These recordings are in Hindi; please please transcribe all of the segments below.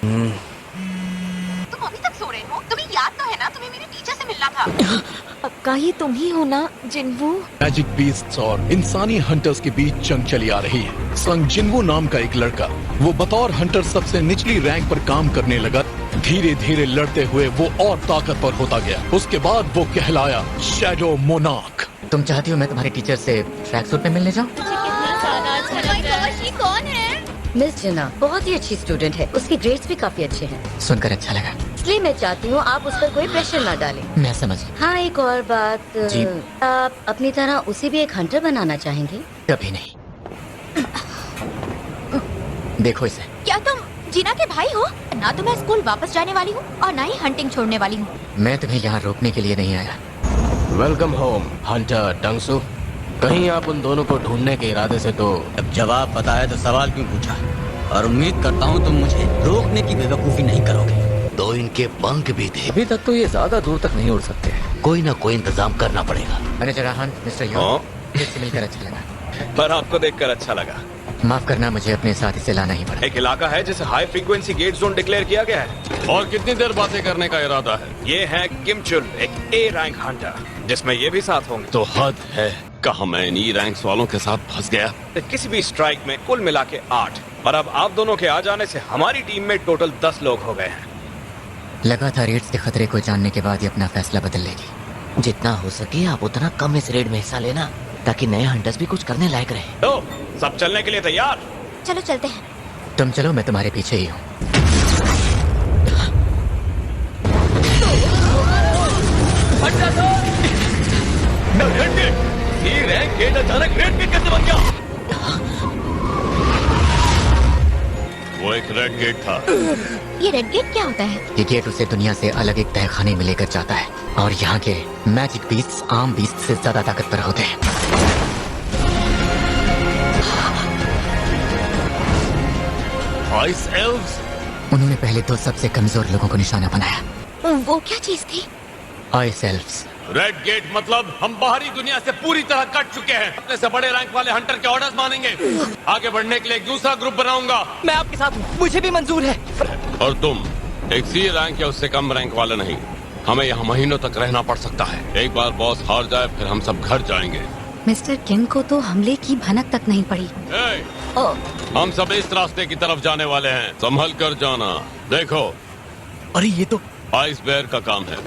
तुम अभी तक सो रहे हो? तुम्हें याद तो है ना, तुम्हें मेरे टीचर से मिलना था। पक्का ही तुम ही हो ना, जिन्वू? मैजिक बीस्ट्स और इंसानी हंटर्स के बीच जंग चली आ रही है। संग जिन्वू नाम का एक लड़का, वो बतौर हंटर सबसे निचली रैंक पर काम करने लगा। धीरे धीरे लड़ते हुए वो और ताकतवर होता गया। उसके बाद वो कहलाया शैडो मोनार्क। तुम चाहती हो मैं तुम्हारे टीचर से ट्रैक सूट में मिलने जाऊं? ये कौन है? मिस जिना बहुत ही अच्छी स्टूडेंट है, उसके ग्रेड्स भी काफी अच्छे हैं, सुनकर अच्छा लगा। इसलिए मैं चाहती हूँ आप उस पर कोई प्रेशर ना डालें। मैं समझ गया। हाँ, एक और बात, जी। आप अपनी तरह उसे भी एक हंटर बनाना चाहेंगे? कभी नहीं। देखो इसे। क्या तुम जीना के भाई हो? ना तो मैं स्कूल वापस जाने वाली हूँ और ना ही हंटिंग छोड़ने वाली हूँ। मैं तुम्हें यहाँ रोकने के लिए नहीं आया। Welcome home hunter Dongsoo. कहीं आप उन दोनों को ढूंढने के इरादे से तो जब जवाब पता है तो सवाल क्यों पूछा? और उम्मीद करता हूँ तुम मुझे रोकने की बेवकूफी नहीं करोगे। तो इनके पंख भी थे। अभी तक तो ये ज्यादा दूर तक नहीं उड़ सकते। कोई ना कोई इंतजाम करना पड़ेगा। मैनेजर राहन, मिस्टर यो, इससे मिलकर अच्छा लगा। पर आपको देखकर अच्छा लगा। माफ करना, मुझे अपने साथ इसे लाना ही पड़ा। एक इलाका है जिसे high frequency gate zone declare किया गया है। और कितनी देर बातें करने का इरादा है? ये है किमचुल, एक ए रैंक हंटर, जिसमें ये भी साथ होंगे। तो हद है, कहा मैं इन रैंक्स वालों के साथ फंस गया। किसी भी स्ट्राइक में कुल मिला के 8, और अब आप दोनों के आ जाने से हमारी टीम में टोटल 10 लोग हो गए हैं। लगातार रेड्स के खतरे को जानने के बाद ये अपना फैसला बदल लेगी। जितना हो सके आप उतना कम इस रेड में हिस्सा लेना, ताकि नए हंटर्स भी कुछ करने लायक रहे। तो सब चलने के लिए तैयार? चलो चलते हैं। तुम चलो, मैं तुम्हारे पीछे ही हूँ। रैंक गेट अचानक रेड गेट कैसे बन गया? वो एक रेड गेट था। ये रेड गेट क्या होता है? ये गेट उसे दुनिया से अलग एक तहखाने में लेकर जाता है, और यहाँ के मैजिक बीस्ट्स आम बीस्ट से ज्यादा ताकतवर होते हैं। Ice elves? उन्होंने पहले तो सबसे कमजोर लोगों को निशाना बनाया। वो क्या चीज थी? Ice elves. रेड गेट मतलब हम बाहरी दुनिया से पूरी तरह कट चुके हैं। अपने से बड़े रैंक वाले हंटर के ऑर्डर्स मानेंगे। आगे बढ़ने के लिए एक दूसरा ग्रुप बनाऊंगा। मैं आपके साथ हूँ, मुझे भी मंजूर है। और तुम एक सी रैंक या उससे कम रैंक वाले नहीं। हमें यहाँ महीनों तक रहना पड़ सकता है। एक बार बॉस हार जाए फिर हम सब घर जाएंगे। मिस्टर किंग को तो हमले की भनक तक नहीं पड़ी। हम सब इस रास्ते की तरफ जाने वाले हैं, संभल कर जाना। देखो, अरे ये तो आइस बेयर का काम है।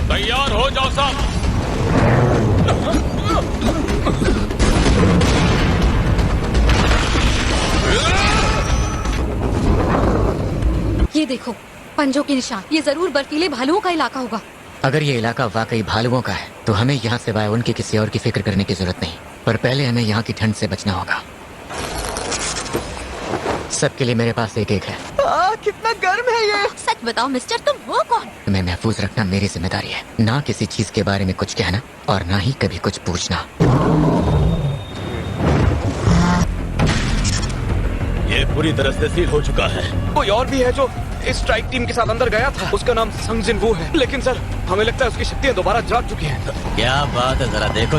तैयार हो जाओ सब। ये देखो, पंजों के निशान। ये जरूर बर्फीले भालुओं का इलाका होगा। अगर ये इलाका वाकई भालुओं का है तो हमें यहाँ सिवाय उनके किसी और की फिक्र करने की जरूरत नहीं। पर पहले हमें यहाँ की ठंड से बचना होगा। सबके लिए मेरे पास एक है। कितना गर्म है ये। सच बताओ मिस्टर, तुम हो कौन? तुम्हें महफूज रखना मेरी जिम्मेदारी है, ना किसी चीज के बारे में कुछ कहना और ना ही कभी कुछ पूछना। ये पूरी तरह से सील हो चुका है। कोई और भी है जो इस स्ट्राइक टीम के साथ अंदर गया था? उसका नाम संग जिनवू है, लेकिन सर हमें लगता है उसकी शक्तियाँ दोबारा जाग चुकी हैं। क्या बात है, जरा देखो।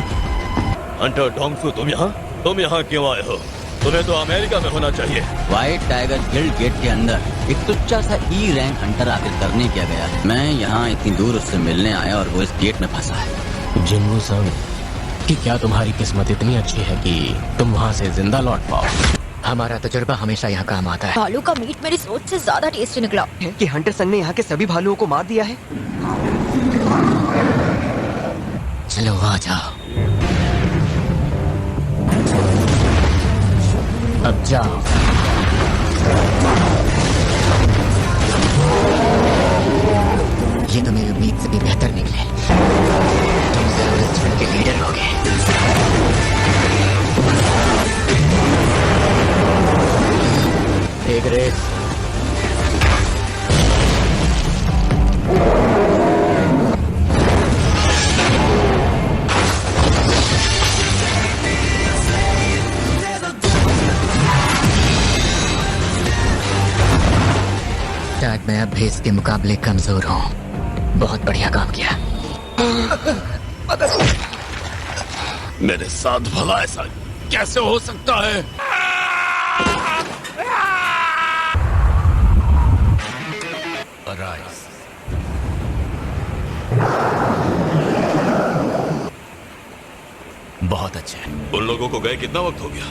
हंटर डोंगसू, तुम यहाँ क्यों आए हो? तुम्हें तो अमेरिका में होना चाहिए। व्हाइट टाइगर गिल्ड गेट के अंदर एक तुच्चा सा ई रैंक हंटर आखिर करने क्या गया? मैं यहाँ इतनी दूर उससे मिलने आया और वो इस गेट में फंसा है। जिन्वू संग, कि क्या तुम्हारी किस्मत इतनी अच्छी है कि तुम वहाँ से जिंदा लौट पाओ? हमारा तजुर्बा हमेशा यहाँ काम आता है। भालू का मीट मेरी सोच से ज्यादा टेस्टी निकला। कि हंटर संघ ने यहाँ के सभी भालुओं को मार दिया है। चलो आ जाओ। अब जाओ। ये तो मेरी उम्मीद से भी बेहतर निकले। तुम जरूर झुंड के लीडर होगे। एक रेस। शायद मैं अब भी इसके मुकाबले कमजोर हूँ। बहुत बढ़िया काम किया। मेरे साथ भला ऐसा कैसे हो सकता है? बच्चे। उन लोगों को गए कितना वक्त हो गया?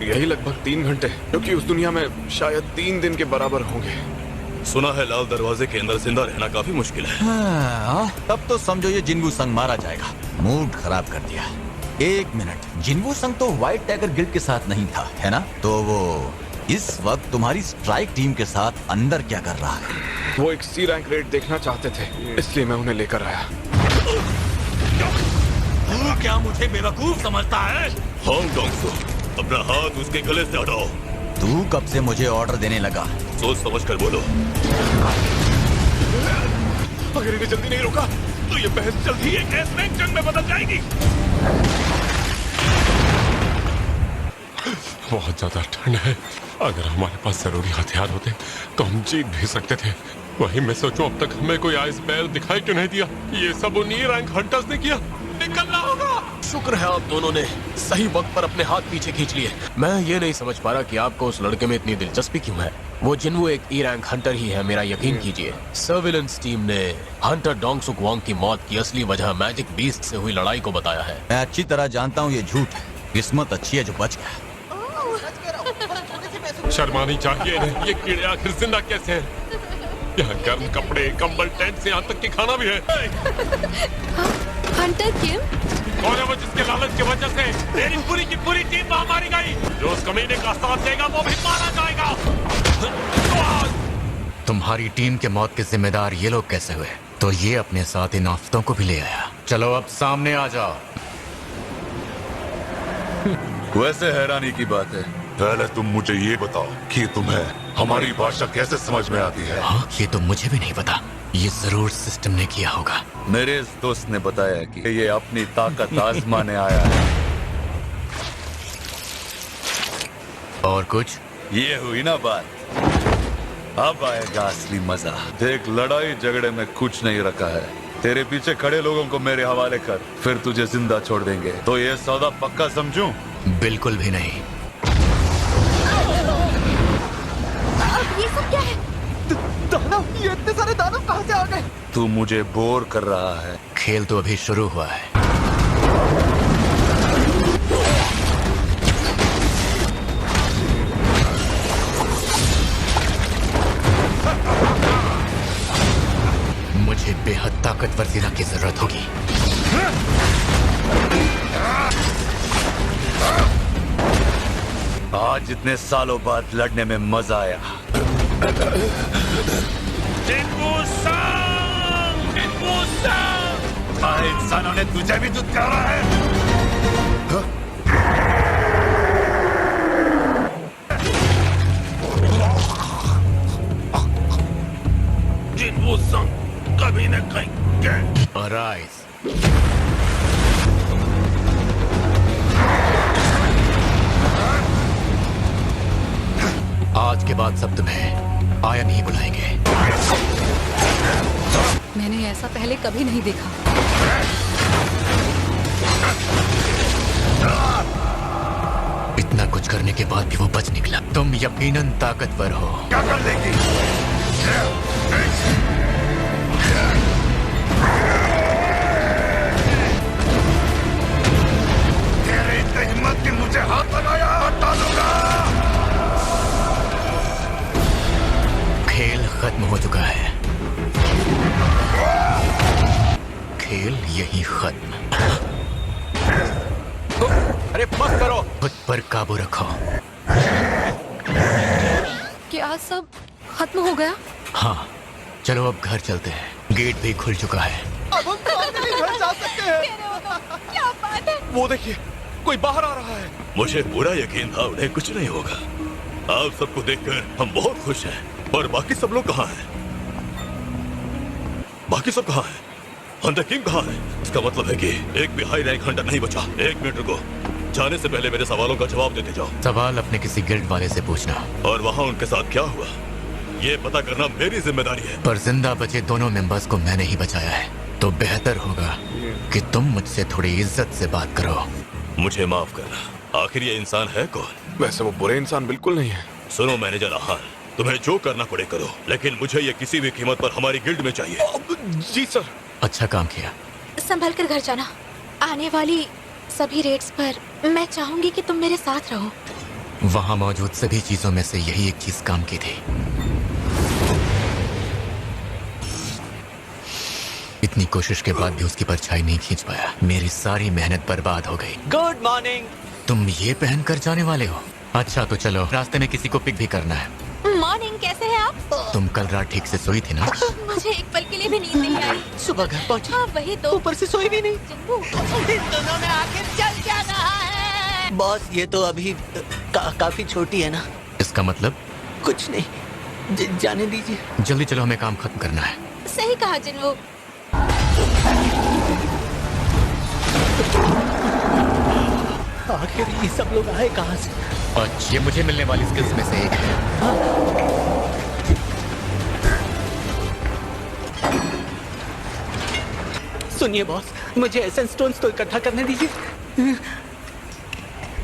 यही लगभग 3 घंटे, क्योंकि उस दुनिया में शायद 3 दिन के बराबर होंगे। सुना है लाल दरवाजे के अंदर जिंदा रहना काफी मुश्किल है। तब तो समझो ये जिन्वू संग मारा जाएगा। मूड खराब कर दिया। 1 मिनट, जिन्वू संग तो व्हाइट टाइगर गिल्ड के साथ नहीं था, है ना? तो वो इस वक्त तुम्हारी स्ट्राइक टीम के साथ अंदर क्या कर रहा है? वो एक सी रैंक रेड देखना चाहते थे, इसलिए मैं उन्हें लेकर आया। तू क्या मुझे बेवकूफ समझता है? होंग डोंगसू, अपना हाथ उसके गले से हटाओ। तू कब से मुझे ऑर्डर देने लगा? सोच समझ कर बोलो। अगर इन्हें जल्दी नहीं रोका तो ये बहस जल्दी एक गैस जंग में बदल जाएगी। बहुत ज्यादा ठंड है। अगर हमारे पास जरूरी हथियार होते तो हम जीत भी सकते थे। वही मैं सोचूं, अब तक हमें कोई आइस बेयर दिखाई क्यों नहीं दिया? ये सब उन्हीं रैंक हंटर्स ने किया। निकलना होगा। शुक्र है आप दोनों ने सही वक्त पर अपने हाथ पीछे खींच लिए। मैं ये नहीं समझ पा रहा कि आपको उस लड़के में इतनी दिलचस्पी क्यों है। वो जिन्वू एक ई रैंक हंटर ही है, मेरा यकीन कीजिए। सर्विलेंस टीम ने हंटर डोंगसुक वांग की मौत की असली वजह मैजिक बीस्ट से हुई लड़ाई को बताया है। मैं अच्छी तरह जानता हूँ ये झूठ है। किस्मत अच्छी है जो बच गया। शर्मानी चाहिए इन्हें। ये कीड़े आखिर जिंदा कैसे हैं? यहाँ गर्म कपड़े, कंबल, टेंट से यहाँ तक कि खाना भी है। हंटर किम? कौन है वो जिसके लालच की वजह से तेरी पूरी की पूरी टीम वहाँ मारी गई? जो उस कमीने का साथ देगा वो भी मारा जाएगा। तुम्हारी टीम के मौत के जिम्मेदार ये लोग कैसे हुए? तो ये अपने साथ इन आफतों को भी ले आया। चलो अब सामने आ जाओ। वैसे हैरानी की बात है, पहले तुम मुझे ये बताओ कि तुम्हें हमारी भाषा कैसे समझ में आती है? हाँ, ये तो मुझे भी नहीं पता। ये जरूर सिस्टम ने किया होगा। मेरे इस दोस्त ने बताया कि ये अपनी ताकत आजमाने आया है। और कुछ? ये हुई ना बात, अब आएगा असली मजा। देख, लड़ाई झगड़े में कुछ नहीं रखा है। तेरे पीछे खड़े लोगों को मेरे हवाले कर, फिर तुझे जिंदा छोड़ देंगे। तो ये सौदा पक्का समझूं? बिल्कुल भी नहीं। ये सब क्या है? दानव, ये इतने सारे दानव कहाँ से आ गए? तू मुझे बोर कर रहा है। खेल तो अभी शुरू हुआ है। मुझे बेहद ताकतवर ज़ीरा की जरूरत होगी। आज इतने सालों बाद लड़ने में मजा आया। इंसानों ने तुझे भी दुत्कारा है। जिन्वू संग कभी न कहीं। Arise. आज के बाद सब तुम्हें आयन ही बुलाएंगे। मैंने ऐसा पहले कभी नहीं देखा। इतना कुछ करने के बाद भी वो बच निकला। तुम यकीनन ताकतवर हो। क्या कर लेगी? तेरे इतने हिम्मत की मुझे हाथ लगाया, हटा दूंगा। खेल खत्म हो चुका है। खेल यही खत्म। अरे बस करो। खुद पर काबू रखो। क्या सब खत्म हो गया? हाँ, चलो अब घर चलते हैं। गेट भी खुल चुका है। अब हम फाइनली घर जा सकते हैं। क्या बात है? वो देखिए, कोई बाहर आ रहा है। मुझे पूरा यकीन था उन्हें कुछ नहीं होगा। आप सबको देखकर हम बहुत खुश हैं। और बाकी सब लोग कहाँ हैं? बाकी सब कहाँ हैं? हंटर किंग कहाँ है? इसका मतलब है कि एक भी हाई रैंक हंटर नहीं बचा। 1 मिनट रुको, जाने से पहले मेरे सवालों का जवाब देते जाओ। सवाल अपने किसी गिल्ड वाले से पूछना। और वहाँ उनके साथ क्या हुआ, ये पता करना मेरी जिम्मेदारी है। पर जिंदा बचे दोनों मेंबर्स को मैंने ही बचाया है, तो बेहतर होगा कि तुम मुझसे थोड़ी इज्जत से बात करो। मुझे माफ करना, आखिर ये इंसान है कौन? वैसे वो बुरे इंसान बिल्कुल नहीं है। सुनो मैनेजर आहान, तुम्हें जो करना पड़े करो, लेकिन मुझे ये किसी भी कीमत पर हमारी गिल्ड में चाहिए। जी सर। अच्छा काम किया। संभल कर घर जाना। आने वाली सभी रेट्स पर मैं चाहूंगी कि तुम मेरे साथ रहो। वहां मौजूद सभी चीजों में से यही एक चीज काम की थी। इतनी कोशिश के बाद भी उसकी परछाई नहीं खींच पाया। मेरी सारी मेहनत बर्बाद हो गई। Good morning. तुम ये पहन कर जाने वाले हो? अच्छा तो चलो, रास्ते में किसी को पिक भी करना है। मॉर्निंग, कैसे हैं आप? तुम कल रात ठीक से सोई थी ना? मुझे एक पल के लिए भी नींद नहीं आई। सुबह घर पहुंची, हाँ वही तो, ऊपर से सोई भी नहीं। जिन्नू, इन दोनों में आखिर चल क्या रहा है? बॉस ये तो अभी काफी छोटी है ना। इसका मतलब? कुछ नहीं, जाने दीजिए। जल्दी चलो, हमें काम खत्म करना है। सही कहा जिन्नू। आखिर ये सब लोग आए कहाँ से? अच्छा, ये मुझे मिलने वाली स्किल्स में से एक है। सुनिए बॉस, मुझे एसेंस स्टोन्स तो इकट्ठा करने दीजिए।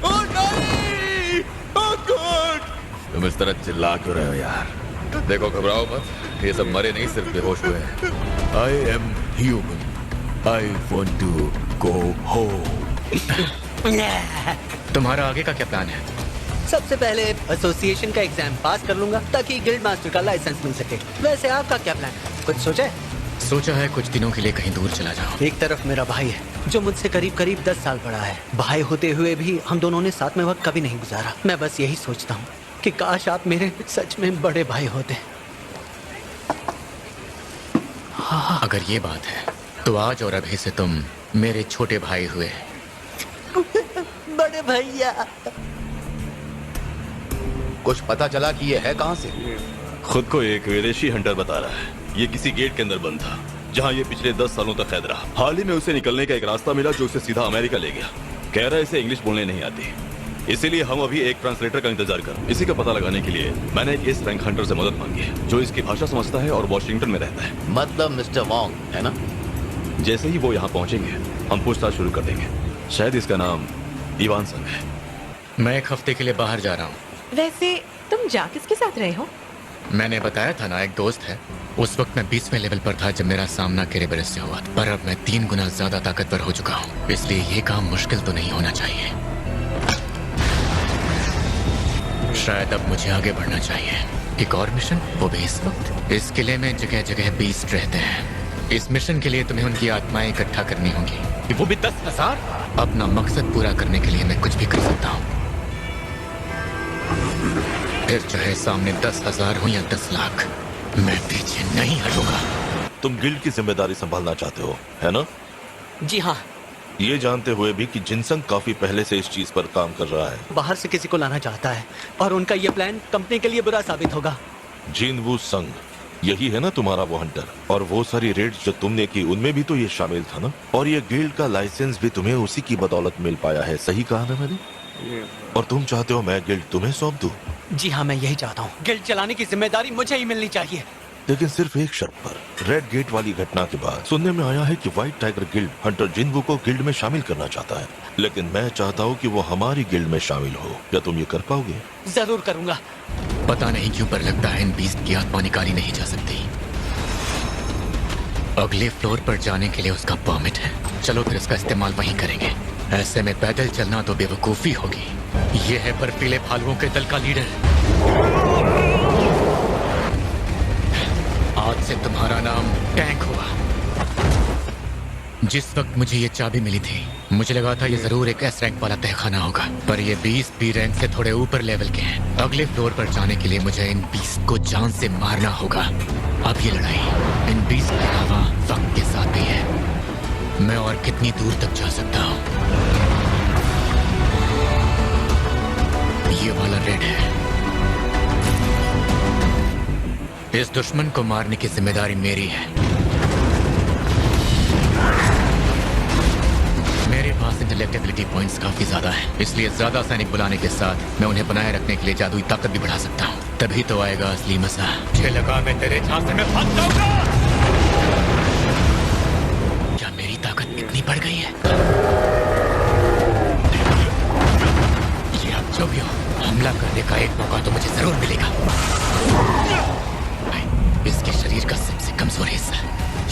ओह नहीं! ओह गॉड! तुम इस तरह चिल्ला क्यों रहे हो यार? देखो घबराओ मत, ये सब मरे नहीं, सिर्फ बेहोश हुए हैं। I am human, I want to go home. तुम्हारा आगे का क्या प्लान है? सबसे पहले एसोसिएशन का एग्जाम पास कर लूंगा ताकि गिल्ड मास्टर का लाइसेंस मिल सके। वैसे आपका क्या प्लान है? कुछ सोचा है? सोचा है कुछ दिनों के लिए कहीं दूर चला जाऊं। एक तरफ मेरा भाई है जो मुझसे करीब 10 साल बड़ा है। भाई होते हुए भी हम दोनों ने साथ में वक्त कभी नहीं गुजारा। मैं बस यही सोचता हूँ कि काश आप मेरे सच में बड़े भाई होते। हाँ, अगर ये बात है तो आज और अभी से तुम मेरे छोटे भाई हुए। बड़े भैया। कुछ पता चला कि ये है कहाँ से? खुद को एक विदेशी हंटर बता रहा है। ये किसी गेट के अंदर बंद था जहाँ ये पिछले 10 सालों तक कैद रहा। हाल ही में उसे निकलने का एक रास्ता मिला जो उसे सीधा अमेरिका ले गया। कह रहा है इसे इंग्लिश बोलने नहीं आती, इसीलिए हम अभी एक ट्रांसलेटर का इंतजार कर। इसी का पता लगाने के लिए मैंने एक इस रैंक हंटर से मदद मांगी है जो इसकी भाषा समझता है और वॉशिंगटन में रहता है। मतलब मिस्टर वॉन्ग है ना? जैसे ही वो यहाँ पहुंचेंगे हम पूछताछ शुरू कर देंगे। शायद इसका नाम इवान संग है। मैं एक हफ्ते के लिए बाहर जा रहा हूँ। वैसे तुम जा किसके साथ रहे हो? मैंने बताया था ना, एक दोस्त है। उस वक्त मैं 20वें लेवल पर था जब मेरा सामना केरेबरस से हुआ, पर अब मैं 3 गुना ज्यादा ताकतवर हो चुका हूँ, इसलिए ये काम मुश्किल तो नहीं होना चाहिए। शायद अब मुझे आगे बढ़ना चाहिए। एक और मिशन, वो भी इस वक्त। इस किले में जगह जगह बीस्ट रहते हैं। इस मिशन के लिए तुम्हें उनकी आत्माएं इकट्ठा करनी होंगी। वो भी 10,000? अपना मकसद पूरा करने के लिए मैं कुछ भी कर सकता हूँ। फिर चाहे सामने 10,000 हो या 10 लाख, मैं पीछे नहीं हटूंगा। तुम गिल्ड की जिम्मेदारी संभालना चाहते हो, है ना? जी हाँ। ये जानते हुए भी कि जिनसंग काफी पहले से इस चीज पर काम कर रहा है। बाहर से किसी को लाना चाहता है और उनका ये प्लान कंपनी के लिए बुरा साबित होगा। जिनवू संग, यही है ना तुम्हारा वो हंटर? और वो सारी रेड्स जो तुमने की उनमें भी तो ये शामिल था ना? और ये गिल्ड का लाइसेंस भी तुम्हें उसी की बदौलत मिल पाया है, सही कहा ना मैंने? और तुम चाहते हो मैं गिल्ड तुम्हें सौंप दूं? जी हाँ, मैं यही चाहता हूँ। गिल्ड चलाने की जिम्मेदारी मुझे ही मिलनी चाहिए। लेकिन सिर्फ एक शर्त पर। रेड गेट वाली घटना के बाद सुनने में आया है कि व्हाइट टाइगर गिल्ड हंटर जिनवू को गिल्ड में शामिल करना चाहता है, लेकिन मैं चाहता हूँ कि वो हमारी गिल्ड में शामिल हो। क्या तुम ये कर पाओगे? जरूर करूंगा। पता नहीं क्यों पर लगता है इन बीस्ट की आत्मा निकाली नहीं जा सकती। अगले फ्लोर पर जाने के लिए उसका परमिट है। चलो फिर इसका इस्तेमाल वहीं करेंगे। ऐसे में पैदल चलना तो बेवकूफी होगी। ये है बर्फीले भालुओं के दल का लीडर। आज से तुम्हारा नाम टैंक हुआ। जिस वक्त मुझे ये चाबी मिली थी मुझे लगा था ये जरूर एक एस रैंक वाला तहखाना होगा, पर ये 20 बी रैंक से थोड़े ऊपर लेवल के हैं। अगले फ्लोर पर जाने के लिए मुझे इन 20 को जान से मारना होगा। अब ये लड़ाई इन 20 के अलावा वक्त के साथ भी है। मैं और कितनी दूर तक जा सकता हूँ? ये वाला रेड है। इस दुश्मन को मारने की जिम्मेदारी मेरी है। मेरे पास इंटेलेक्टिबिलिटी पॉइंट्स काफी ज्यादा है, इसलिए ज्यादा सैनिक बुलाने के साथ मैं उन्हें बनाए रखने के लिए जादुई ताकत भी बढ़ा सकता हूँ। तभी तो आएगा असली मजा। मुझे लगा मैं तेरे झांसे में फंस जाऊंगा। क्या मेरी ताकत इतनी बढ़ गई है? ये अब जो भी हो, हमला करने का एक मौका तो मुझे जरूर मिलेगा। इसके शरीर का सबसे कमजोर हिस्सा,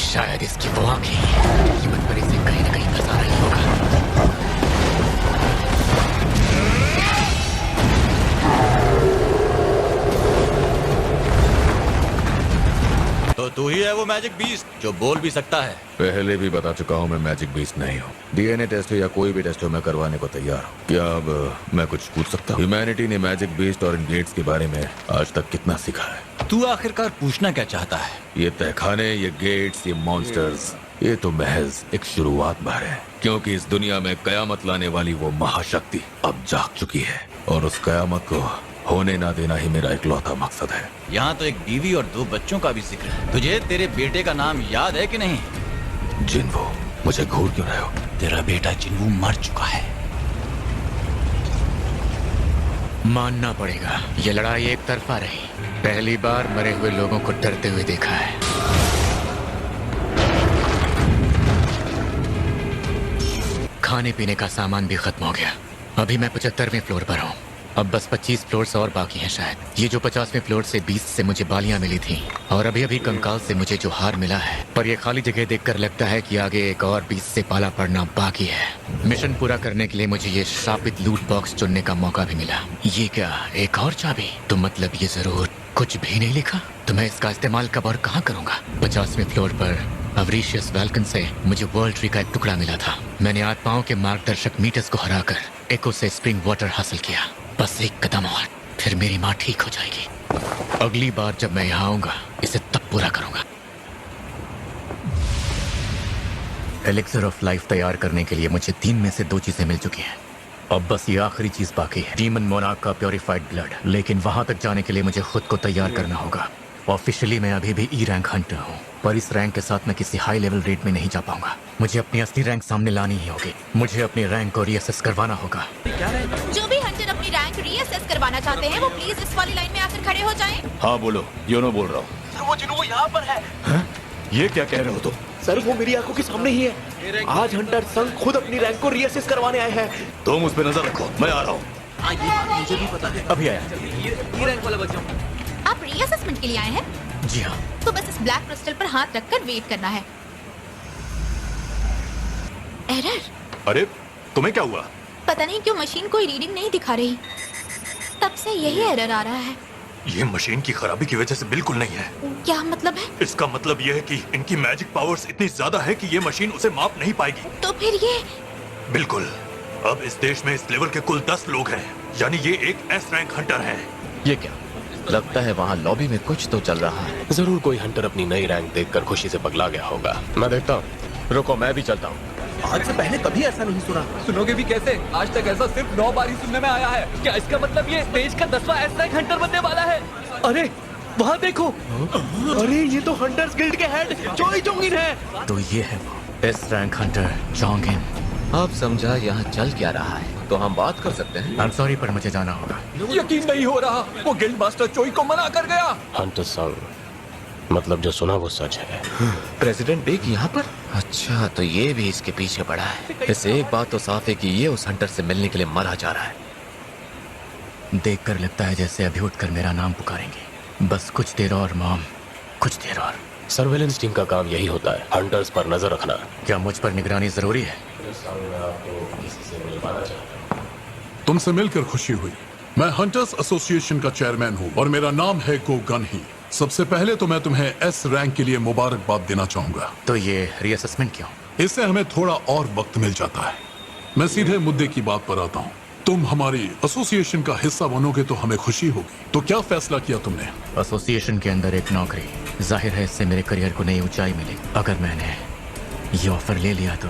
शायद इसकी वो आंखें कीमत पर इसे कहीं न कहीं फंसा रही होगा। तू ही है वो मैजिक बीस्ट जो बोल भी सकता है। पहले भी बता चुका हूँ मैं मैजिक बीस्ट नहीं हूँ। डीएनए टेस्ट या कोई भी टेस्ट हो मैं करवाने को तैयार हूँ। क्या अब मैं कुछ पूछ सकता हूँ? ह्यूमैनिटी ने मैजिक बीस्ट और इन गेट्स के बारे में आज तक कितना सीखा है? तू आखिरकार पूछना क्या चाहता है? ये तहखाने, ये गेट्स, ये मॉन्स्टर्स, ये तो महज एक शुरुआत भर है, क्योंकि इस दुनिया में कयामत लाने वाली वो महाशक्ति अब जाग चुकी है और उस कयामत को होने ना देना ही मेरा इकलौता मकसद है। यहाँ तो एक बीवी और 2 बच्चों का भी जिक्र है। तुझे तेरे बेटे का नाम याद है कि नहीं? जिन्वो, मुझे घूर क्यों रहे हो? तेरा बेटा जिन्वो मर चुका है। मानना पड़ेगा, ये लड़ाई एक तरफा रही। पहली बार मरे हुए लोगों को डरते हुए देखा है। खाने पीने का सामान भी खत्म हो गया। अभी मैं 75वें फ्लोर पर हूँ। अब बस 25 फ्लोर्स और बाकी हैं शायद। ये जो 50वें फ्लोर से 20 से मुझे बालियां मिली थी और अभी अभी कंकाल से मुझे जो हार मिला है, पर ये खाली जगह देखकर लगता है कि आगे एक और 20 से पाला पड़ना बाकी है। मिशन पूरा करने के लिए मुझे ये शापित लूट बॉक्स चुनने का मौका भी मिला। ये क्या, एक और चाबी? तो मतलब ये जरूर कुछ भी नहीं लिखा। तो मैं इसका इस्तेमाल कब और कहाँ करूंगा? 50वें फ्लोर पर अवरीशियस वैल्कन से मुझे वर्ल्ड ट्री का एक टुकड़ा मिला था। मैंने आत्माओं के मार्गदर्शक मीटर्स को हराकर एको से स्प्रिंग वाटर हासिल किया। बस एक कदम और, फिर मेरी माँ ठीक हो जाएगी। अगली बार जब मैं यहाँ आऊंगा इसे तब पूरा करूंगा। एलिक्सर ऑफ लाइफ तैयार करने के लिए मुझे 3 में से 2 चीजें मिल चुकी हैं। अब बस ये आखिरी चीज बाकी है, डीमन मोनार्क का प्योरिफाइड ब्लड। लेकिन वहां तक जाने के लिए मुझे खुद को तैयार करना होगा। ऑफिशियली मैं अभी भी ई रैंक हंटर हूँ, पर इस रैंक के साथ मैं किसी हाई लेवल रेट में नहीं जा पाऊंगा। मुझे अपनी असली रैंक सामने लानी ही होगी। मुझे अपनी रैंक को रीअसेस करवाना होगा। जो भी हंटर अपनी रैंक रीअसेस करवाना चाहते हैं वो प्लीज इस वाली लाइन में आकर खड़े हो जाएं। हाँ बोलो, योनो बोल रहा हूँ। वो जिन्वो यहाँ पर है। ये क्या कह रहे हो तुम? सर वो मेरी आंखों के सामने ही है। आज हंटर संघ खुद अपनी रैंक को रीअसेस करवाने आए हैं। तुम उस पर नजर रखो, मैं आ रहा हूँ। मुझे भी पता है। अभी आया। ये रैंक वाला बच्चा। आप रीअसेसमेंट के लिए आए हैं? जी हाँ। तो बस इस ब्लैक क्रिस्टल पर हाथ रखकर वेट करना है। एरर। अरे तुम्हें क्या हुआ? पता नहीं क्यों मशीन कोई रीडिंग नहीं दिखा रही, तब से यही एरर आ रहा है। ये मशीन की खराबी की वजह से बिल्कुल नहीं है। क्या मतलब है? इसका मतलब ये है कि इनकी मैजिक पावर्स इतनी ज्यादा है कि ये मशीन उसे माप नहीं पाएगी। तो फिर ये? बिल्कुल। अब इस देश में इस लेवल के कुल 10 लोग हैं, यानी ये एक एस रैंक हंटर है। ये क्या लगता है, वहाँ लॉबी में कुछ तो चल रहा है। जरूर कोई हंटर अपनी नई रैंक देखकर खुशी से पगला गया होगा। मैं देखता हूँ। रुको, मैं भी चलता हूँ। आज से पहले कभी ऐसा नहीं सुना। सुनोगे भी कैसे? आज तक ऐसा सिर्फ 9 बार ही सुनने में आया है। क्या इसका मतलब ये देश का 10वां एस रैंक हंटर बनने वाला है? अरे वहाँ देखो। अरे ये तो हंटर्स गिल्ड के हेड चोई जोंगिन है। तो ये है वो एस रैंक हंटर जोंगिन। आप समझा यहाँ चल क्या रहा है, तो हम बात कर सकते हैं। आई एम सॉरी पर मुझे जाना होगा। यकीन नहीं हो रहा, वो गिल्ड मास्टर चोई को मना कर गया। हंटर संघ, मतलब जो सुना वो सच है। प्रेसिडेंट बेक यहाँ पर? अच्छा, तो ये भी इसके पीछे पड़ा है। इससे एक बात तो साफ है कि ये उस हंटर से मिलने के लिए मरा जा रहा है। देखकर लगता है जैसे अभी उठकर मेरा नाम पुकारेंगे। बस कुछ देर और मॉम, कुछ देर और। सर्वेलेंस टीम का काम यही होता है, हंटर्स पर नजर रखना। क्या मुझ पर निगरानी जरूरी है? तुमसे मिलकर खुशी हुई। मैं हंटर्स एसोसिएशन का चेयरमैन हूँ और मेरा नाम है गो गन ही। सबसे पहले तो मैं तुम्हें एस रैंक के लिए मुबारकबाद देना चाहूंगा। तो ये रीअसेसमेंट क्यों? इससे हमें थोड़ा और वक्त मिल जाता है। मैं सीधे मुद्दे की बात पर आता हूँ। तुम हमारी एसोसिएशन का हिस्सा बनोगे तो हमें खुशी होगी। तो क्या फैसला किया तुमने? एसोसिएशन के अंदर एक नौकरी। जाहिर है इससे मेरे करियर को नई ऊंचाई मिलेगी। अगर मैंने ये ऑफर ले लिया तो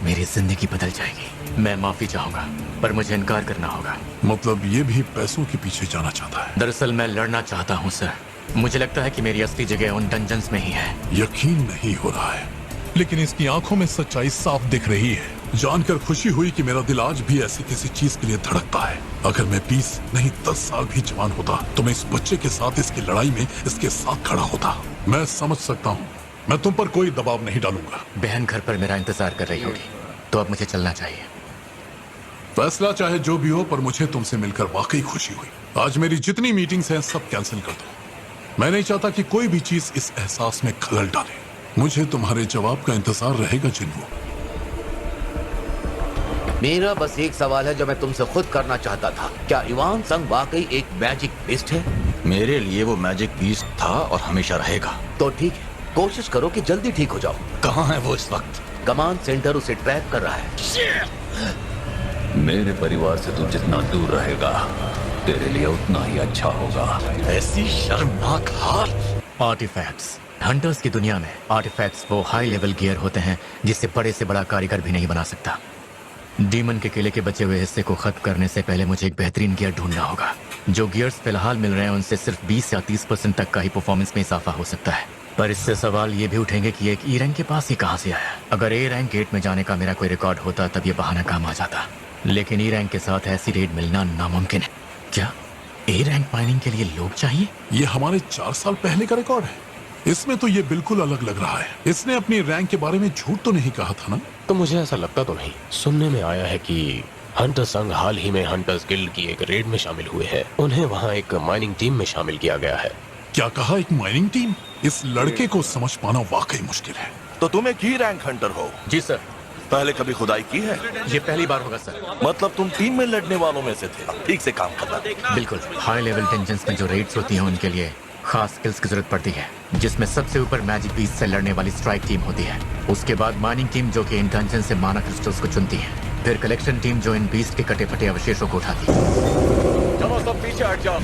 मेरी जिंदगी बदल जाएगी। मैं माफी चाहूंगा, पर मुझे इनकार करना होगा। मतलब ये भी पैसों के पीछे जाना चाहता है? दरअसल मैं लड़ना चाहता हूँ सर। मुझे लगता है कि मेरी असली जगह उन डंजन्स में ही है। यकीन नहीं हो रहा है, लेकिन इसकी आंखों में सच्चाई साफ दिख रही है। जानकर खुशी हुई कि मेरा दिल आज भी ऐसी किसी चीज के लिए धड़कता है। अगर मैं 20 नहीं 10 साल भी जवान होता तो मैं इस बच्चे के साथ इसकी लड़ाई में इसके साथ खड़ा होता। मैं समझ सकता हूँ, मैं तुम पर कोई दबाव नहीं डालूंगा। बहन घर पर मेरा इंतजार कर रही होगी, तो अब मुझे चलना चाहिए। फैसला चाहे जो भी हो, पर मुझे तुमसे मिलकर वाकई खुशी हुई। आज मेरी जितनी मीटिंग्स हैं सब कैंसिल कर दो। मैं नहीं चाहता कि कोई भी चीज इस एहसास में खलल डाले। मुझे तुम्हारे जवाब का इंतजार रहेगा जिन्वो। मेरा बस एक सवाल है जो मैं तुमसे खुद करना चाहता था। क्या इवान संघ वाकई एक मैजिक बीस्ट है? मेरे लिए वो मैजिक बीस्ट था और हमेशा रहेगा। तो ठीक है, कोशिश करो कि जल्दी ठीक हो जाओ। कहाँ है वो इस वक्त? कमांड सेंटर उसे ट्रैक कर रहा है। मेरे परिवार से तू जितना दूर रहेगा तेरे लिए उतना ही अच्छा होगा। ऐसी शर्मनाक हार। आर्टिफैक्ट्स। हंटर्स की दुनिया में आर्टिफैक्ट्स वो हाई लेवल गियर होते हैं जिससे बड़े से बड़ा कारीगर भी नहीं बना सकता। डीमन के किले के बचे हुए हिस्से को खत्म करने से पहले मुझे एक बेहतरीन गियर ढूंढना होगा। जो गियर्स फिलहाल मिल रहे हैं उनसे सिर्फ 20 या 30% तक का ही परफॉर्मेंस में इजाफा हो सकता है। पर इससे सवाल ये भी उठेंगे कि एक ई रैंक के पास ही कहां से आया। अगर ए रैंक गेट में जाने का मेरा कोई रिकॉर्ड होता तब ये बहाना काम आ जाता, लेकिन ई रैंक के साथ ऐसी रेड मिलना नामुमकिन है। क्या ए रैंक माइनिंग के लिए लोग चाहिए? ये हमारे 4 साल पहले का रिकॉर्ड है। इसमें तो ये बिल्कुल अलग लग रहा है। इसने अपनी रैंक के बारे में झूठ तो नहीं कहा था ना? तो मुझे ऐसा लगता तो नहीं। सुनने में आया है कि हंटर संघ हाल ही में हंटर्स गिल्ड की एक रेड में शामिल हुए हैं। उन्हें वहाँ एक माइनिंग टीम में शामिल किया गया है। क्या कहा? एक माइनिंग टीम? इस लड़के को समझ पाना वाकई मुश्किल है। तो तुम एक ही रैंक हंटर हो? जी सर। पहले कभी खुदाई की है? ये पहली बार होगा सर। मतलब तुम टीम में लड़ने वालों में से थे। ठीक से काम करना। बिल्कुल। हाई लेवल टेंशन्स में जो रेड्स होती हैं उनके लिए खास स्किल्स की जरूरत पड़ती है, जिसमें सबसे ऊपर मैजिक बीस्ट से लड़ने वाली स्ट्राइक टीम होती है। उसके बाद माइनिंग टीम जो कि इन डंजन से माना क्रिस्टल्स को चुनती है। फिर कलेक्शन टीम जो इन बीस्ट के कटे फटे अवशेषों को उठाती है। चलो सब पीछे हट जाओ।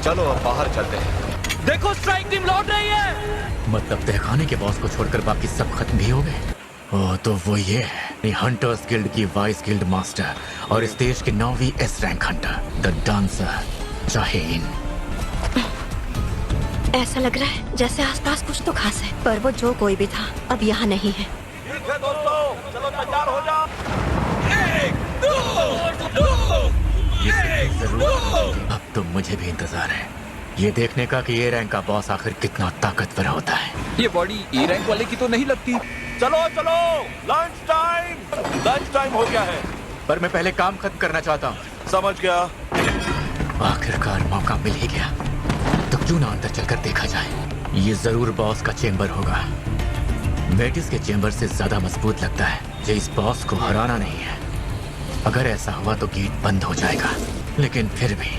चलो अब बाहर चलते हैं। देखो स्ट्राइक टीम लौट रही है। मतलब तहखाने के बॉस को छोड़कर बाकी सब खत्म भी हो गए। ओह, तो वो ये है हंटर्स गिल्ड की वाइस गिल्ड मास्टर और इस देश के 9वीं S rank hunter, the dancer Shaheen. ऐसा लग रहा है जैसे आसपास कुछ तो खास है, पर वो जो कोई भी था अब यहाँ नहीं है। ठीक है दोस्तों, चलो तैयार हो जाओ। 1 2 जरूर। अब तो मुझे भी इंतजार है ये देखने का कि ये रैंक का बॉस आखिर कितना ताकतवर होता है। ये बॉडी ए रैंक वाले की तो नहीं लगती। चलो चलो, लंच टाइम हो गया है। पर मैं पहले काम खत्म करना चाहता हूँ। समझ गया। आखिरकार मौका मिल ही गया, तो क्यों ना अंदर चलकर देखा जाए। ये जरूर बॉस का चेंबर होगा। मेटिस के चेंबर से ज्यादा मजबूत लगता है। जो इस बॉस को हराना नहीं है। अगर ऐसा हुआ तो गेट बंद हो जाएगा, लेकिन फिर भी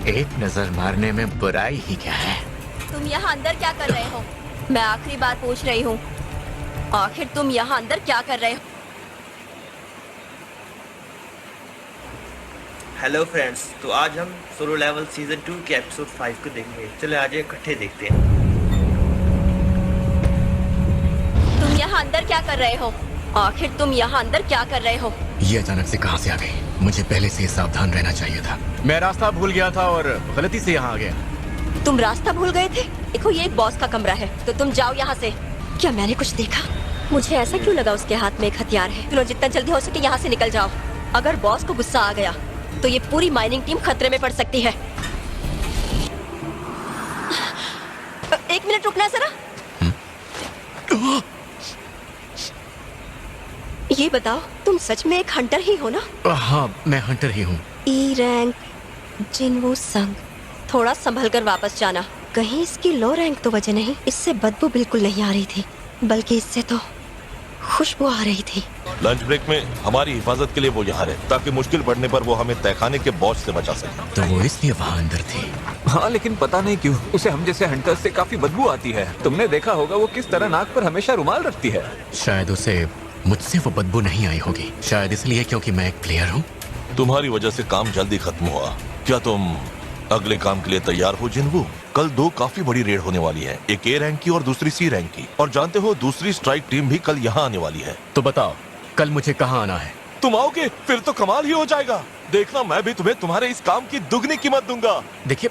एक नजर मारने में बुराई ही क्या है। तुम यहाँ अंदर क्या कर रहे हो? मैं आखिरी बार पूछ रही हूँ, आखिर तुम यहाँ अंदर क्या कर रहे हो? हेलो फ्रेंड्स, तो आज हम सोलो लेवल सीजन 2 के एपिसोड 5 को देखेंगे। चले आज इकट्ठे देखते हैं। तुम यहाँ अंदर क्या कर रहे हो? आखिर तुम यहाँ अंदर क्या कर रहे हो? ये अचानक से कहाँ से आ गई? मुझे पहले से सावधान रहना चाहिए था। मैं रास्ता भूल गया था और गलती से यहाँ आ गया। तुम रास्ता भूल गए थे? देखो ये एक बॉस का कमरा है, तो तुम जाओ यहाँ से। क्या मैंने कुछ देखा? मुझे ऐसा क्यों लगा उसके हाथ में एक हथियार है। तुम जितना जल्दी हो सके यहाँ से निकल जाओ। अगर बॉस को गुस्सा आ गया तो ये पूरी माइनिंग टीम खतरे में पड़ सकती है। 1 मिनट रुकना जरा। ये बताओ, तुम सच में एक हंटर ही हो ना? हाँ, मैं हंटर ही हूँ। ई रैंक जिन्वू संघ। थोड़ा संभल कर वापस जाना। कहीं इसकी लो रैंक तो वजह नहीं। इससे बदबू बिल्कुल नहीं आ रही थी, बल्कि इससे तो खुशबू आ रही थी। लंच ब्रेक में हमारी हिफाजत के लिए वो यहाँ रहे, ताकि मुश्किल पड़ने पर वो हमें तहखाने के बॉस से बचा सके। तो वो इसलिए वहाँ अंदर थी। हाँ, लेकिन पता नहीं क्यों उसे हम जैसे हंटर्स से काफी बदबू आती है। तुमने देखा होगा वो किस तरह नाक पर हमेशा रुमाल रखती है। शायद उसे मुझसे वो बदबू नहीं आई होगी। शायद इसलिए क्योंकि मैं एक प्लेयर हूँ। तुम्हारी वजह से काम जल्दी खत्म हुआ। क्या तुम अगले काम के लिए तैयार हो जिन्वू? कल 2 काफी बड़ी रेड होने वाली है, एक ए रैंक की और दूसरी सी रैंक की। और जानते हो दूसरी स्ट्राइक टीम भी कल यहाँ आने वाली है। तो बताओ कल मुझे कहाँ आना है? तुम आओगे फिर तो कमाल ही हो जाएगा। देखना, मैं भी तुम्हें तुम्हारे इस काम की दुगनी कीमत दूंगा। देखिए,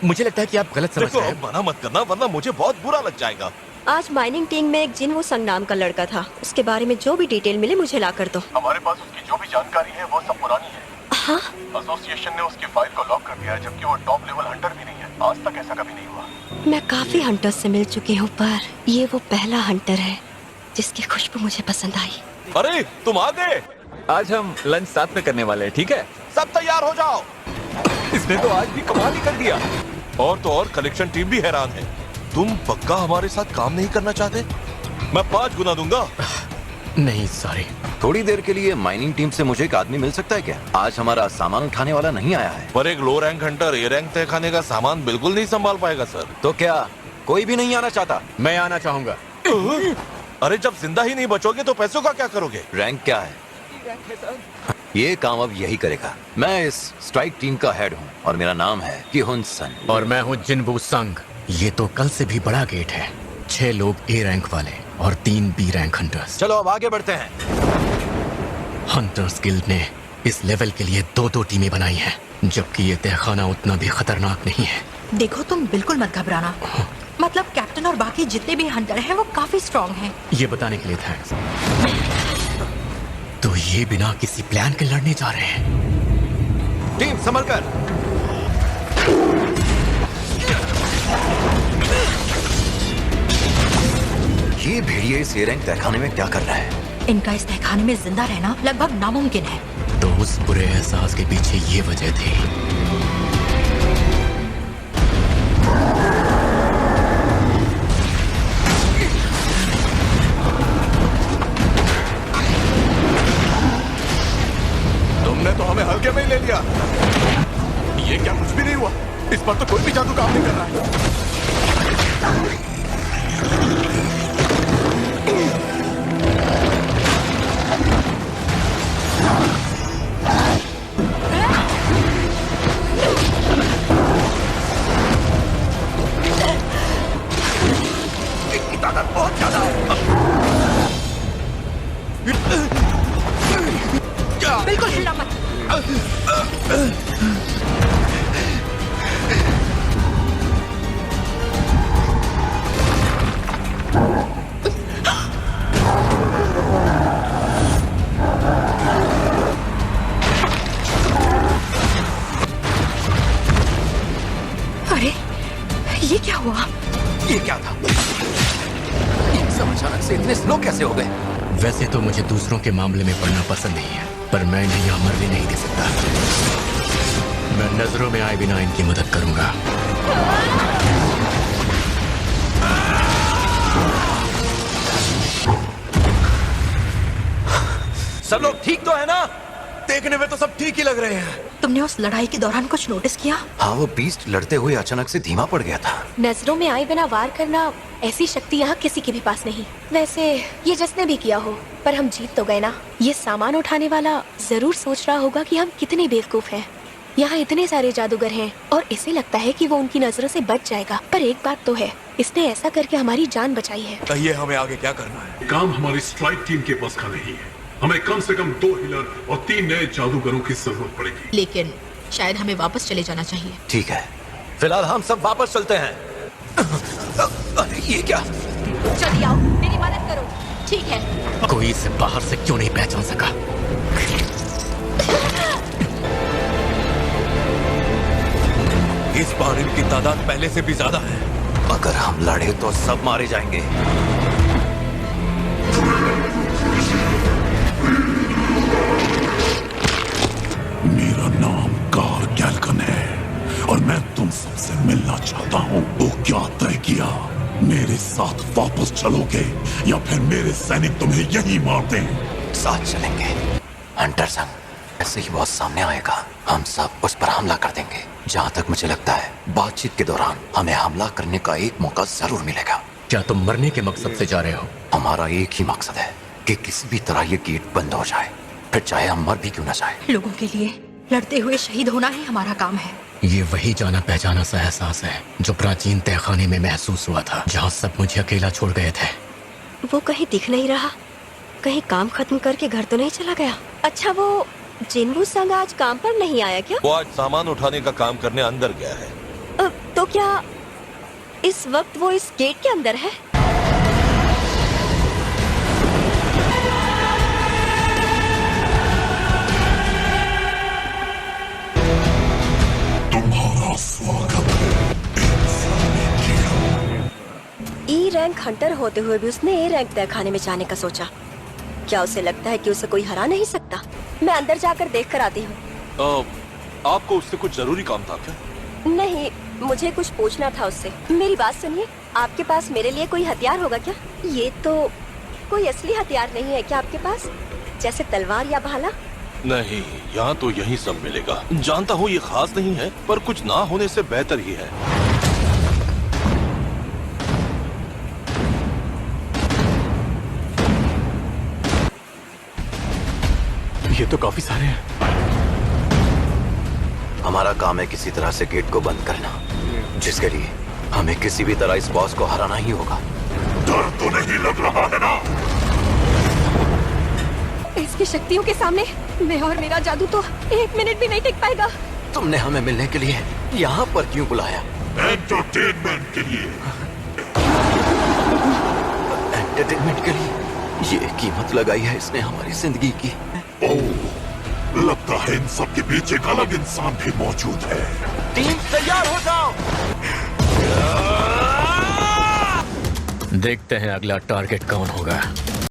मुझे लगता है कि आप गलत समझ रहे हैं। मना मत करना, वरना मुझे बहुत बुरा लग जाएगा। आज माइनिंग टीम में एक जिन्वू संघ नाम का लड़का था। उसके बारे में जो भी डिटेल मिले मुझे ला कर दो। हमारे पास उसकी जो भी जानकारी है वो सब पुरानी है। हाँ? एसोसिएशन ने उसकी फाइल को लॉक कर दिया है, जबकि वो टॉप लेवल हंटर भी नहीं है। आज तक ऐसा कभी नहीं हुआ। मैं काफी हंटर्स से मिल चुकी हूँ, पर ये वो पहला हंटर है जिसकी खुशबू मुझे पसंद आई। अरे तुम आ गए। आज हम लंच साथ में करने वाले हैं, ठीक है? सब तैयार हो जाओ। इसने तो आज भी कमाल ही कर दिया। और तो और कलेक्शन टीम भी हैरान है। तुम पक्का हमारे साथ काम नहीं करना चाहते? मैं 5 गुना दूंगा। नहीं सॉरी। थोड़ी देर के लिए माइनिंग टीम से मुझे एक आदमी मिल सकता है क्या? आज हमारा सामान उठाने वाला नहीं आया है। पर एक लो रैंक हंटर ए रैंक तय खाने का सामान बिल्कुल नहीं संभाल पाएगा सर। तो क्या कोई भी नहीं आना चाहता? मैं आना चाहूंगा। अरे जब जिंदा ही नहीं बचोगे तो पैसों का क्या करोगे? रैंक क्या है? ये काम अब यही करेगा। मैं इस स्ट्राइक टीम का हेड हूँ और मेरा नाम है किहुन सन। और मैं हूँ जिनवू संग। ये तो कल से भी बड़ा गेट है। 6 लोग ए रैंक वाले और 3 बी रैंक हंटर्स। चलो अब आगे बढ़ते हैं। हंटर्स गिल्ड ने इस लेवल के लिए 2-2 टीमें बनाई हैं, जबकि ये तहखाना उतना भी खतरनाक नहीं है। देखो तुम बिल्कुल मत घबराना। मतलब कैप्टन और बाकी जितने भी हंटर हैं वो काफी स्ट्रांग हैं। ये बताने के लिए थैंक्स। तो ये बिना किसी प्लान के लड़ने जा रहे हैं। टीम संभल कर। ये भेड़िए इस ए रैंक तहखाने में क्या कर रहा है? इनका इस तहखाने में जिंदा रहना लगभग नामुमकिन है। तो उस बुरे एहसास के पीछे ये वजह थी। तुमने तो हमें हल्के में ही ले लिया। ये क्या कुछ भी नहीं हुआ? इस पर तो कोई भी जादू काम नहीं कर रहा है। इनकी ताकत बहुत ज्यादा है। बिल्कुल हिलना मत। अरे ये क्या हुआ? ये क्या था? ये सब अचानक से इतने स्लो कैसे हो गए? वैसे तो मुझे दूसरों के मामले में पढ़ना पसंद नहीं है, पर मैं इन्हें यहाँ मरने नहीं दे सकता। मैं नजरों में आए बिना इनकी मदद करूंगा। सब लोग ठीक तो है ना? देखने में तो सब ठीक ही लग रहे हैं। तुमने उस लड़ाई के दौरान कुछ नोटिस किया? हाँ, वो बीस्ट लड़ते हुए अचानक से धीमा पड़ गया था। नजरों में आए बिना वार करना, ऐसी शक्ति यहाँ किसी के भी पास नहीं। वैसे ये जिसने भी किया हो, पर हम जीत तो गए ना। ये सामान उठाने वाला जरूर सोच रहा होगा कि हम कितने बेवकूफ हैं। यहाँ इतने सारे जादूगर हैं और इसे लगता है कि वो उनकी नजरों से बच जाएगा। पर एक बात तो है, इसने ऐसा करके हमारी जान बचाई है। कहिए हमें आगे क्या करना है? काम हमारी स्ट्राइक टीम के बस का नहीं है। हमें कम से कम 2 हीलर और 3 नए जादूगरों की जरूरत पड़ेगी। लेकिन शायद हमें वापस चले जाना चाहिए। ठीक है, फिलहाल हम सब वापस चलते हैं। अरे ये क्या? जल्दी आओ, मेरी मदद करो। ठीक है। कोई इसे बाहर से क्यों नहीं पहचान सका? इस बार इनकी तादाद पहले से भी ज्यादा है। अगर हम लड़े तो सब मारे जाएंगे। मेरा नाम कार गैल्कन है और मैं तुम सबसे मिलना चाहता हूँ। तो क्या तय किया? मेरे साथ वापस चलोगे या फिर मेरे सैनिक तुम्हें यहीं मार दें? साथ चलेंगे। हंटर संग ऐसे ही बॉस सामने आएगा, हम सब उस पर हमला कर देंगे। जहाँ तक मुझे लगता है, बातचीत के दौरान हमें हमला करने का एक मौका जरूर मिलेगा। क्या तुम मरने के मकसद से जा रहे हो? हमारा एक ही मकसद है कि किसी भी तरह ये गेट बंद हो जाए, फिर चाहे हम मर भी क्यों ना जाए। लोगों के लिए लड़ते हुए शहीद होना ही हमारा काम है। ये वही जाना पहचाना सा एहसास है जो प्राचीन तहखाने में महसूस हुआ था, जहाँ सब मुझे अकेला छोड़ गए थे। वो कहीं दिख नहीं रहा। कहीं काम खत्म करके घर तो नहीं चला गया? अच्छा, वो जिनवू संग आज काम पर नहीं आया क्या? वो आज सामान उठाने का काम करने अंदर गया है। तो क्या इस वक्त वो इस गेट के अंदर है? तुम्हारा स्वागत है। ई रैंक हंटर होते हुए भी उसने ए रैंक तहखाने में जाने का सोचा। क्या उसे लगता है कि उसे कोई हरा नहीं सकता? मैं अंदर जाकर देख कर आती हूँ। आपको उससे कुछ जरूरी काम था क्या? नहीं, मुझे कुछ पूछना था उससे। मेरी बात सुनिए, आपके पास मेरे लिए कोई हथियार होगा क्या? ये तो कोई असली हथियार नहीं है क्या आपके पास, जैसे तलवार या भाला? नहीं, यहाँ तो यही सब मिलेगा। जानता हूँ ये खास नहीं है, पर कुछ ना होने से बेहतर ही है। ये तो काफी सारे हैं। हमारा काम है किसी तरह से गेट को बंद करना, जिसके लिए हमें किसी भी तरह इस बॉस को हराना ही होगा। डर तो नहीं लग रहा है ना? इसकी शक्तियों के सामने मैं और मेरा जादू तो 1 मिनट भी नहीं टिक पाएगा। तुमने हमें मिलने के लिए यहाँ पर क्यों बुलाया? एंटरटेनमेंट के लिए। एंटरटेनमेंट के लिए? ये कीमत लगाई है इसने हमारी जिंदगी की। ओह, लगता है इन सब के पीछे एक अलग इंसान भी मौजूद है। टीम तैयार हो जाओ। देखते हैं अगला टारगेट कौन होगा।